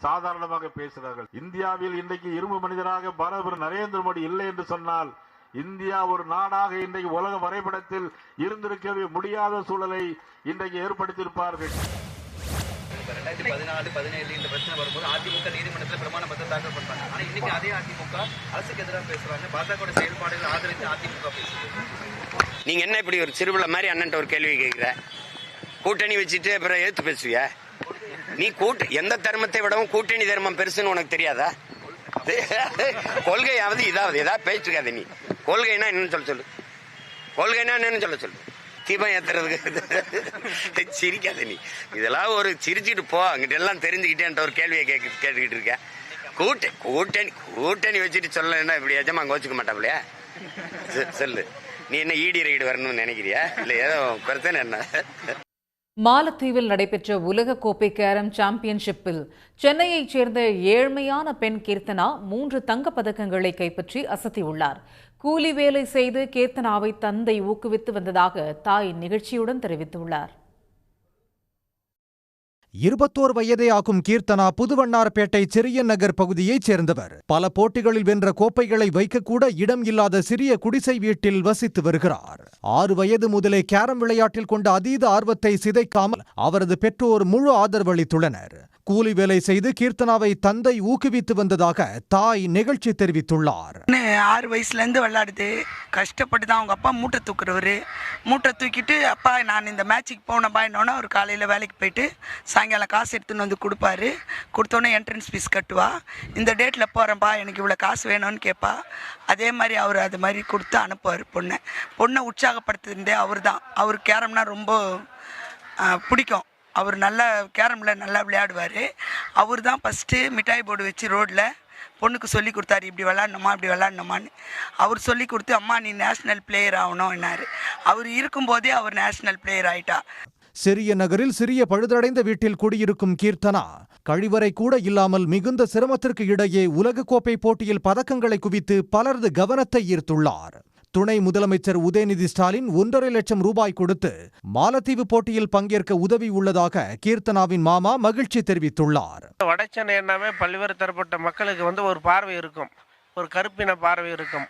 சாதாரணமாக பேசுகிறார்கள். இந்தியாவில் இன்றைக்கு இரும்பு மனிதராக பிரதமர் நரேந்திர மோடி இல்லை என்று சொன்னால் இந்தியா ஒரு நாடாக இன்றைக்கு உலக வரைபடத்தில் இருந்திருக்கவே முடியாத சூழலை இன்றைக்கு ஏற்படுத்தியிருப்பார்கள். 2014-17 இந்த பிரச்சனை வரும்போது அதிமுக நீதிமன்றத்தில் பிரமாண பத்திரம் தாக்கல் பண்ணாங்க. ஆனா இன்னைக்கு அதே அதிமுக அரசுக்கு எதிராக பேசுறாங்க. பாஜக செயல்பாடுகள் ஆதரித்து அதிமுக பேசுறாங்க. நீங்க என்ன இப்படி ஒரு சிறுபிள்ளை மாதிரி அண்ணன் ஒரு கேள்வி கேட்கிற? கூட்டணி வச்சுட்டு அப்புறம் ஏத்து பேசுவிய? நீ எந்த தர்மத்தை விடவும் கூட்டணி தர்மம் பெருசுன்னு உனக்கு தெரியாதா? கொள்கையாவது இதாவது ஏதாவது பேசிருக்காத. நீ கொள்கைனா என்னன்னு சொல்லு. கொள்கைனா என்னன்னு சொல்லு. தீபம் ஏத்துறதுக்கு சிரிக்காத. நீ இதெல்லாம் ஒரு சிரிச்சுட்டு போ. அங்கிட்ட எல்லாம் தெரிஞ்சுக்கிட்டேன்ட்ட ஒரு கேள்வியை கேட்டுக்கிட்டு இருக்க. கூட்டணி வச்சுட்டு சொல்ல என்ன இப்படி எஜமா அங்க வச்சுக்க மாட்டாப்லையா? சொல்லு. நீ என்ன ஈடி ரைடு வரணும்னு நினைக்கிறியா? இல்ல ஏதோ பிரச்சனை என்ன? மாலத்தீவில் நடைபெற்ற உலகக்கோப்பை கேரம் சாம்பியன்ஷிப்பில் சென்னையைச் சேர்ந்த ஏழ்மையான பெண் கீர்த்தனா 3 தங்கப் பதக்கங்களை கைப்பற்றி அசத்தியுள்ளார். கூலி வேலை செய்து கீர்த்தனாவை தந்தை ஊக்குவித்து வந்ததாக தாய் நிகழ்ச்சியுடன் தெரிவித்துள்ளார். 21 வயதே ஆகும் கீர்த்தனா புதுவண்ணாரப்பேட்டை சிறிய நகர் பகுதியைச் சேர்ந்தவர். பல போட்டிகளில் வென்ற கோப்பைகளை வைக்கக்கூட இடம் இல்லாத சிறிய குடிசை வீட்டில் வசித்து வருகிறார். 6 வயது முதலே கேரம் விளையாட்டில் கொண்ட அதீத ஆர்வத்தை சிதைக்காமல் அவரது பெற்றோர் முழு ஆதரவளித்துள்ளனர். கூலி வேலை செய்து கீர்த்தனாவை தந்தை ஊக்குவித்து வந்ததாக தாய் நிகழ்ச்சி தெரிவித்துள்ளார். 6 வயசுல இருந்து விளையாடுது. கஷ்டப்பட்டு தான் அவங்க அப்பா மூட்டை தூக்குறவரு. மூட்டை தூக்கிட்டு அப்பா நான் இந்த மேட்சுக்கு போனப்பா என்னோன்னா ஒரு காலையில் வேலைக்கு போயிட்டு சாயங்காலம் காசு எடுத்துன்னு வந்து கொடுப்பாரு. கொடுத்தோன்னே என்ட்ரன்ஸ் ஃபீஸ் கட்டுவா. இந்த டேட்டில் போகிறேன்ப்பா எனக்கு இவ்வளோ காசு வேணும்னு கேட்பா. அதே மாதிரி அவர் அது மாதிரி கொடுத்து அனுப்புவார். பொண்ணை உற்சாகப்படுத்துறதே அவர் தான். அவர் கேரம்னா ரொம்ப பிடிக்கும். அவர் நல்லா கேரமில் நல்லா விளையாடுவார். அவர் தான் ஃபஸ்ட்டு மிட்டாய் போர்டு வச்சு ரோட்டில் பொண்ணுக்கு சொல்லி கொடுத்தாரு, இப்படி விளாட்ணுமா இப்படி விளாட்ணுமான்னு. அவர் சொல்லி கொடுத்து அம்மா நீ நேஷ்னல் பிளேயர் ஆகணும் என்னார். அவர் இருக்கும்போதே அவர் நேஷ்னல் பிளேயர் ஆயிட்டா. சிறிய நகரில் சிறிய பழுதடைந்த வீட்டில் குடியிருக்கும் கீர்த்தனா கழிவறை கூட இல்லாமல் மிகுந்த சிரமத்திற்கு இடையே உலகக்கோப்பை போட்டியில் பதக்கங்களை குவித்து பலரது கவனத்தை ஈர்த்துள்ளார். துணை முதலமைச்சர் உதயநிதி ஸ்டாலின் 1.5 லட்சம் ரூபாய் கொடுத்து மாலத்தீவு போட்டியில் பங்கேற்க உதவி உள்ளதாக கீர்த்தனாவின் மாமா மகிழ்ச்சி தெரிவித்துள்ளார். வடசென்னை என்னாமே பல்வேறு தரப்பட்ட மக்களுக்கு ஒரு பார்வை இருக்கும், ஒரு கருப்பின பார்வை இருக்கும்.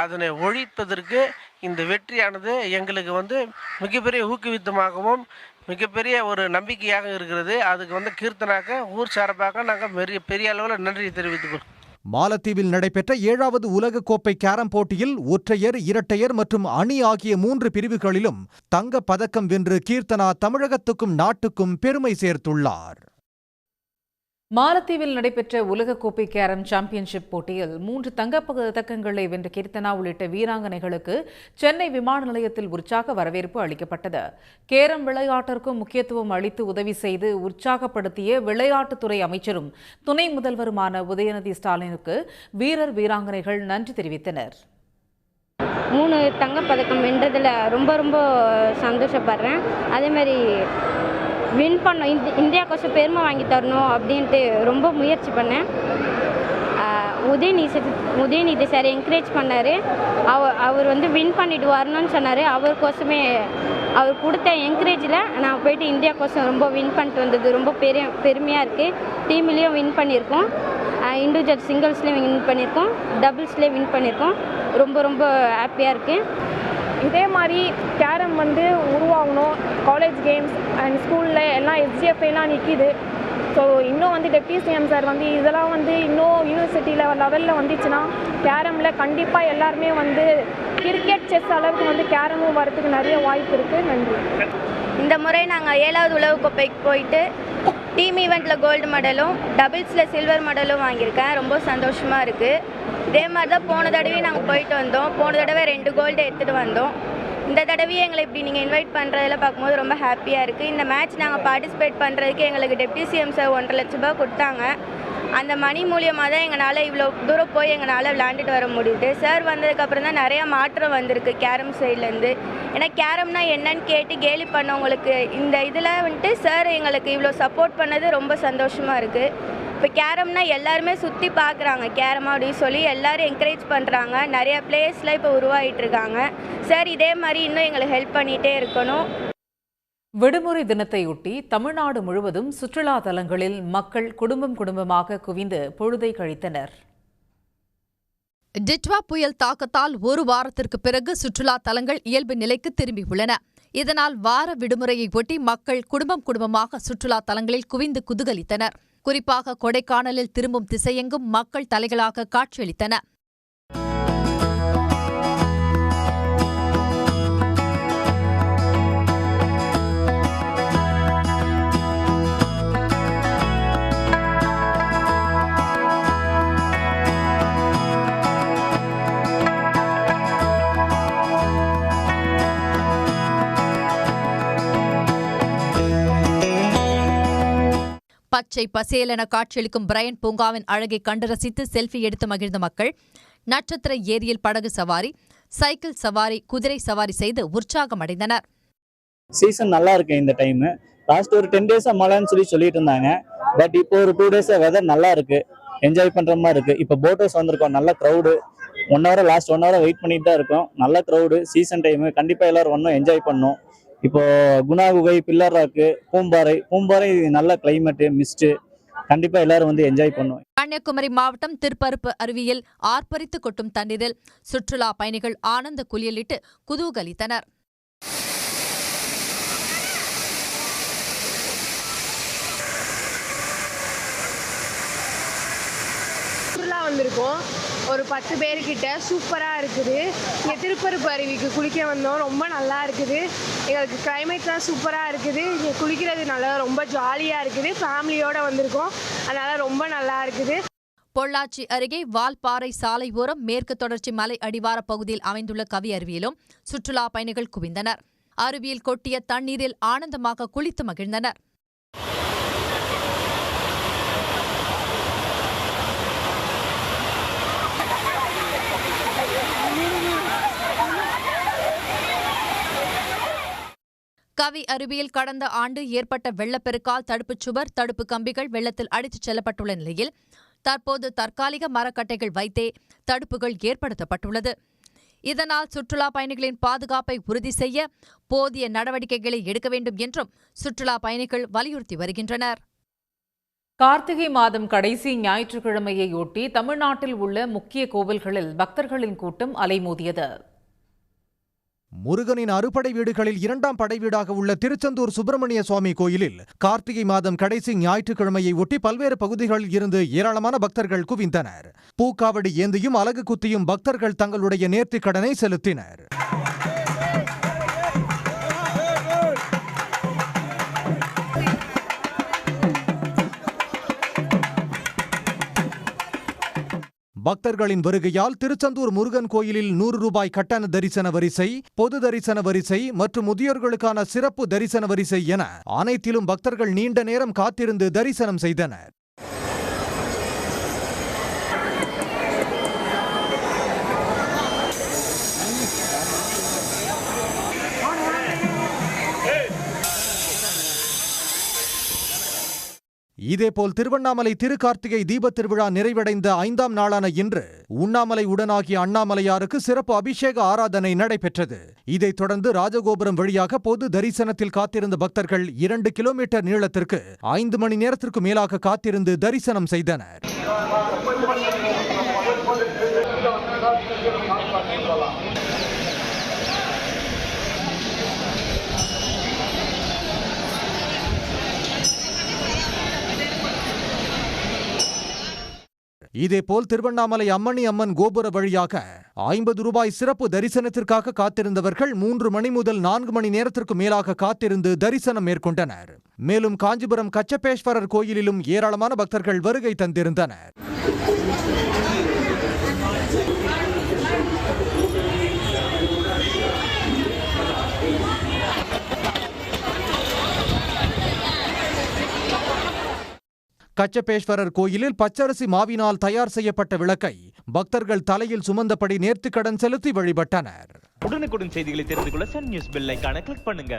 அதனை ஒழிப்பதற்கு இந்த வெற்றியானது எங்களுக்கு மிகப்பெரிய ஊக்குவித்தமாகவும் மிகப்பெரிய ஒரு நம்பிக்கையாக இருக்கிறது. அதுக்கு கீர்த்தனாக்க ஊர் சார்பாக நாங்கள் பெரிய அளவில் நன்றி தெரிவித்துக்கிறோம். மாலத்தீவில் நடைபெற்ற 7வது உலகக்கோப்பை கேரம் போட்டியில் ஒற்றையர், இரட்டையர் மற்றும் அணி ஆகிய 3 பிரிவுகளிலும் தங்கப் பதக்கம் வென்று கீர்த்தனா தமிழகத்துக்கும் நாட்டுக்கும் பெருமை சேர்த்துள்ளார். மாலத்தீவில் நடைபெற்ற உலகக்கோப்பை கேரம் சாம்பியன்ஷிப் போட்டியில் 3 தங்கப் பதக்கங்களை வென்ற கீர்த்தனா உள்ளிட்ட வீராங்கனைகளுக்கு சென்னை விமான நிலையத்தில் உற்சாக வரவேற்பு அளிக்கப்பட்டது. கேரம் விளையாட்டிற்கும் முக்கியத்துவம் அளித்து உதவி செய்து உற்சாகப்படுத்திய விளையாட்டுத்துறை அமைச்சரும் துணை முதல்வருமான உதயநிதி ஸ்டாலினுக்கு வீரர் வீராங்கனைகள் நன்றி தெரிவித்தனர். 3 தங்கப்பதக்கம் வென்றதில் ரொம்ப சந்தோஷப்படுறேன். அதேமாதிரி வின் பண்ணோம், இந்தியாவுக்கோசம் பெருமை வாங்கி தரணும் அப்படின்ட்டு ரொம்ப முயற்சி பண்ணேன். உதயநிதி சார் என்கரேஜ் பண்ணார். அவர் வின் பண்ணிட்டு வரணும்னு சொன்னார். அவருக்கோசமே அவர் கொடுத்த என்கரேஜில் நான் போயிட்டு இந்தியாவுக்கோசம் ரொம்ப வின் பண்ணிட்டு வந்தது ரொம்ப பெருமையாக இருக்குது. டீம்லேயும் வின் பண்ணியிருக்கோம், இண்டிவிஜுவல் சிங்கிள்ஸ்லேயும் வின் பண்ணியிருக்கோம், டபுள்ஸ்லேயும் வின் பண்ணியிருக்கோம். ரொம்ப ஹாப்பியாக இருக்குது. இதே மாதிரி கேரம் உருவாகணும். காலேஜ் கேம்ஸ் அண்ட் ஸ்கூலில் எல்லாம் SGFலாம் நிற்கிது. ஸோ இன்னும் டெப்டி சிஎம் சார் இதெல்லாம் இன்னும் யூனிவர்சிட்டி லெவலில் வந்துச்சுன்னா கேரமில் கண்டிப்பாக எல்லாருமே கிரிக்கெட் செஸ் அளவுக்கு கேரமும் வரதுக்கு நிறைய வாய்ப்பு இருக்குது. நன்றி. இந்த முறை நாங்கள் 7வது உலகக்கோப்பைக்கு போயிட்டு டீம் ஈவெண்ட்டில் கோல்டு மெடலும் டபுள்ஸில் சில்வர் மெடலும் வாங்கியிருக்கேன். ரொம்ப சந்தோஷமாக இருக்குது. இதே மாதிரி தான் போன தடவை நாங்கள் போயிட்டு வந்தோம். போன தடவை 2 கோல்டு எடுத்துகிட்டு வந்தோம். இந்த தடவையும் எங்களை இப்படி நீங்கள் இன்வைட் பண்ணுறதில் பார்க்கும்போது ரொம்ப ஹாப்பியாக இருக்குது. இந்த மேட்ச் நாங்கள் பார்ட்டிசிபேட் பண்ணுறதுக்கு எங்களுக்கு டெப்டி சிஎம் சார் 1.5 லட்ச ரூபாய் கொடுத்தாங்க. அந்த மணி மூலியமாக தான் எங்களால் இவ்வளோ தூரம் போய் எங்களால் விளையாண்டுட்டு வர முடியுது. சார் வந்ததுக்கப்புறம் தான் நிறையா மாற்றம் வந்திருக்கு கேரம் சைட்லேருந்து. ஏன்னா கேரம்னா என்னன்னு கேட்டு கேலி பண்ணவங்களுக்கு இந்த இதில் வந்துட்டு சார் எங்களுக்கு இவ்வளோ சப்போர்ட் பண்ணது ரொம்ப சந்தோஷமாக இருக்குது. இப்போ கேரம்னா எல்லாருமே சுற்றி பார்க்குறாங்க கேரம் அப்படின்னு சொல்லி எல்லாரும் என்கரேஜ் பண்ணுறாங்க. நிறையா பிளேயர்ஸ்லாம் இப்போ உருவாகிட்டு இருக்காங்க. சார் இதே மாதிரி இன்னும் எங்களுக்கு ஹெல்ப் பண்ணிகிட்டே இருக்கணும். விடுமுறை தினத்தையொட்டி தமிழ்நாடு முழுவதும் சுற்றுலா தலங்களில் மக்கள் குடும்பமாக குவிந்து பொழுதை கழித்தனர். டிட்வா புயல் தாக்கத்தால் ஒரு வாரத்திற்கு பிறகு சுற்றுலா தலங்கள் இயல்பு நிலைக்கு திரும்பியுள்ளன. இதனால் வார விடுமுறையை ஒட்டி மக்கள் குடும்பமாக சுற்றுலா தலங்களில் குவிந்து குதூகலித்தனர். குறிப்பாக கொடைக்கானலில் திரும்பும் திசையெங்கும் மக்கள் தலைகளாக காட்சியளித்தன. பச்சை பசேலென காட்சியளிக்கும் பிரையன் பூங்காவின் அழகை கண்டு ரசித்து செல்ஃபி எடுத்து மகிழ்ந்த மக்கள் நட்சத்திர ஏரியில் படகு சவாரி, சைக்கிள் சவாரி, குதிரை சவாரி செய்து உற்சாகம் அடைந்தனர். சீசன் நல்லா இருக்கு. இந்த டைம் லாஸ்ட் ஒரு 10 டேஸா மழைன்னு சொல்லிட்டு இருந்தாங்க. பட் இப்போ ஒரு 2 டேஸா வெதர் நல்லா இருக்கு, என்ஜாய் பண்ற மாதிரி இருக்கு. இப்போ போட் ஹவுஸ் வந்திருக்கோம், நல்ல crowd. 1 hour last 1 hour wait பண்ணிட்டு தான் இருக்கோம். நல்ல க்ரௌடு, சீசன் டைம், கண்டிப்பா எல்லாரும் ஒன்றும் என்ஜாய் பண்ணோம். இப்போ குணா குகை, பில்லர் ராக்கு, பூம்பாறை நல்ல கிளைமேட்டு, மிஸ்ட், கண்டிப்பா எல்லாரும் வந்து என்ஜாய் பண்ணுவோம். கன்னியாகுமரி மாவட்டம் திருப்பரப்பு அருவியில் ஆர்ப்பரித்து கொட்டும் தண்ணீரில் சுற்றுலா பயணிகள் ஆனந்த குளியலிட்டு குதூகலித்தனர். சுற்றுலா வந்திருக்கோம், ஒரு 10 பேர்கிட்ட. சூப்பராக இருக்குது. இங்கே திருப்பரப்பு அருவிக்கு குளிக்க வந்தோம், ரொம்ப நல்லா இருக்குது. எங்களுக்கு கிளைமேட்லாம் சூப்பராக இருக்குது. இங்கே குளிக்கிறது நல்லா ரொம்ப ஜாலியாக இருக்குது. ஃபேமிலியோடு வந்திருக்கோம், அதனால் ரொம்ப நல்லா இருக்குது. பொள்ளாச்சி அருகே வால்பாறை சாலை ஓரம் மேற்கு தொடர்ச்சி மலை அடிவார பகுதியில் அமைந்துள்ள கவி அருவியிலும் சுற்றுலா பயணிகள் குவிந்தனர். அருவியில் கொட்டிய தண்ணீரில் ஆனந்தமாக குளித்து மகிழ்ந்தனர். கவி அருவியில் கடந்த ஆண்டு ஏற்பட்ட வெள்ளப்பெருக்கால் தடுப்புச் சுவர், தடுப்பு கம்பிகள் வெள்ளத்தில் அடித்துச் செல்லப்பட்டுள்ள நிலையில் தற்போது தற்காலிக மரக்கட்டைகள் வைத்தே தடுப்புகள் ஏற்படுத்தப்பட்டுள்ளது. இதனால் சுற்றுலா பயணிகளின் பாதுகாப்பை உறுதி செய்ய போதிய நடவடிக்கைகளை எடுக்க வேண்டும் என்றும் சுற்றுலா பயணிகள் வலியுறுத்தி வருகின்றனர். கார்த்திகை மாதம் கடைசி ஞாயிற்றுக்கிழமையொட்டி தமிழ்நாட்டில் உள்ள முக்கிய கோவில்களில் பக்தர்களின் கூட்டம் அலைமோதியது. முருகனின் அறுபடை வீடுகளில் 2ஆம் படை வீடாக உள்ள திருச்செந்தூர் சுப்பிரமணிய சுவாமி கோயிலில் கார்த்திகை மாதம் கடைசி ஞாயிற்றுக்கிழமையை ஒட்டி பல்வேறு பகுதிகளில் இருந்து ஏராளமான பக்தர்கள் குவிந்தனர். பூக்காவடி ஏந்தியும் அலகு குத்தியும் பக்தர்கள் தங்களுடைய நேர்த்திக் கடனை செலுத்தினர். பக்தர்களின் வருகையால் திருச்செந்தூர் முருகன் கோயிலில் 100 ரூபாய் கட்டண தரிசன வரிசை, பொது தரிசன வரிசை மற்றும் முதியோர்களுக்கான சிறப்பு தரிசன வரிசை என அனைத்திலும் பக்தர்கள் நீண்ட நேரம் காத்திருந்து தரிசனம் செய்தனர். இதேபோல் திருவண்ணாமலை திருக்கார்த்திகை தீபத் திருவிழா நிறைவடைந்த 5ஆம் நாளான இன்று உண்ணாமலை உடனாகிய அண்ணாமலையாருக்கு சிறப்பு அபிஷேக ஆராதனை நடைபெற்றது. இதைத் தொடர்ந்து ராஜகோபுரம் வழியாக பொது தரிசனத்தில் காத்திருந்த பக்தர்கள் 2 கிலோமீட்டர் நீளத்திற்கு 5 மணி நேரத்திற்கு மேலாக காத்திருந்து தரிசனம் செய்தனர். இதேபோல் திருவண்ணாமலை அம்மணி அம்மன் கோபுர வழியாக 50 ரூபாய் சிறப்பு தரிசனத்திற்காக காத்திருந்தவர்கள் 3 மணி முதல் 4 மணி நேரத்திற்கு மேலாக காத்திருந்து தரிசனம் மேற்கொண்டனர். மேலும் காஞ்சிபுரம் கச்சபேஸ்வரர் கோயிலிலும் ஏராளமான பக்தர்கள் வருகை தந்திருந்தனர். கச்சபேஸ்வரர் கோயிலில் பச்சரிசி மாவினால் தயார் செய்யப்பட்ட விளக்கை பக்தர்கள் தலையில் சுமந்தபடி நேர்த்திக்கடன் செலுத்தி வழிபட்டனர். உடனுக்குடன் செய்திகளை தெரிந்து கொள்ள சன் நியூஸ் பெல் ஐகானை கிளிக் பண்ணுங்க.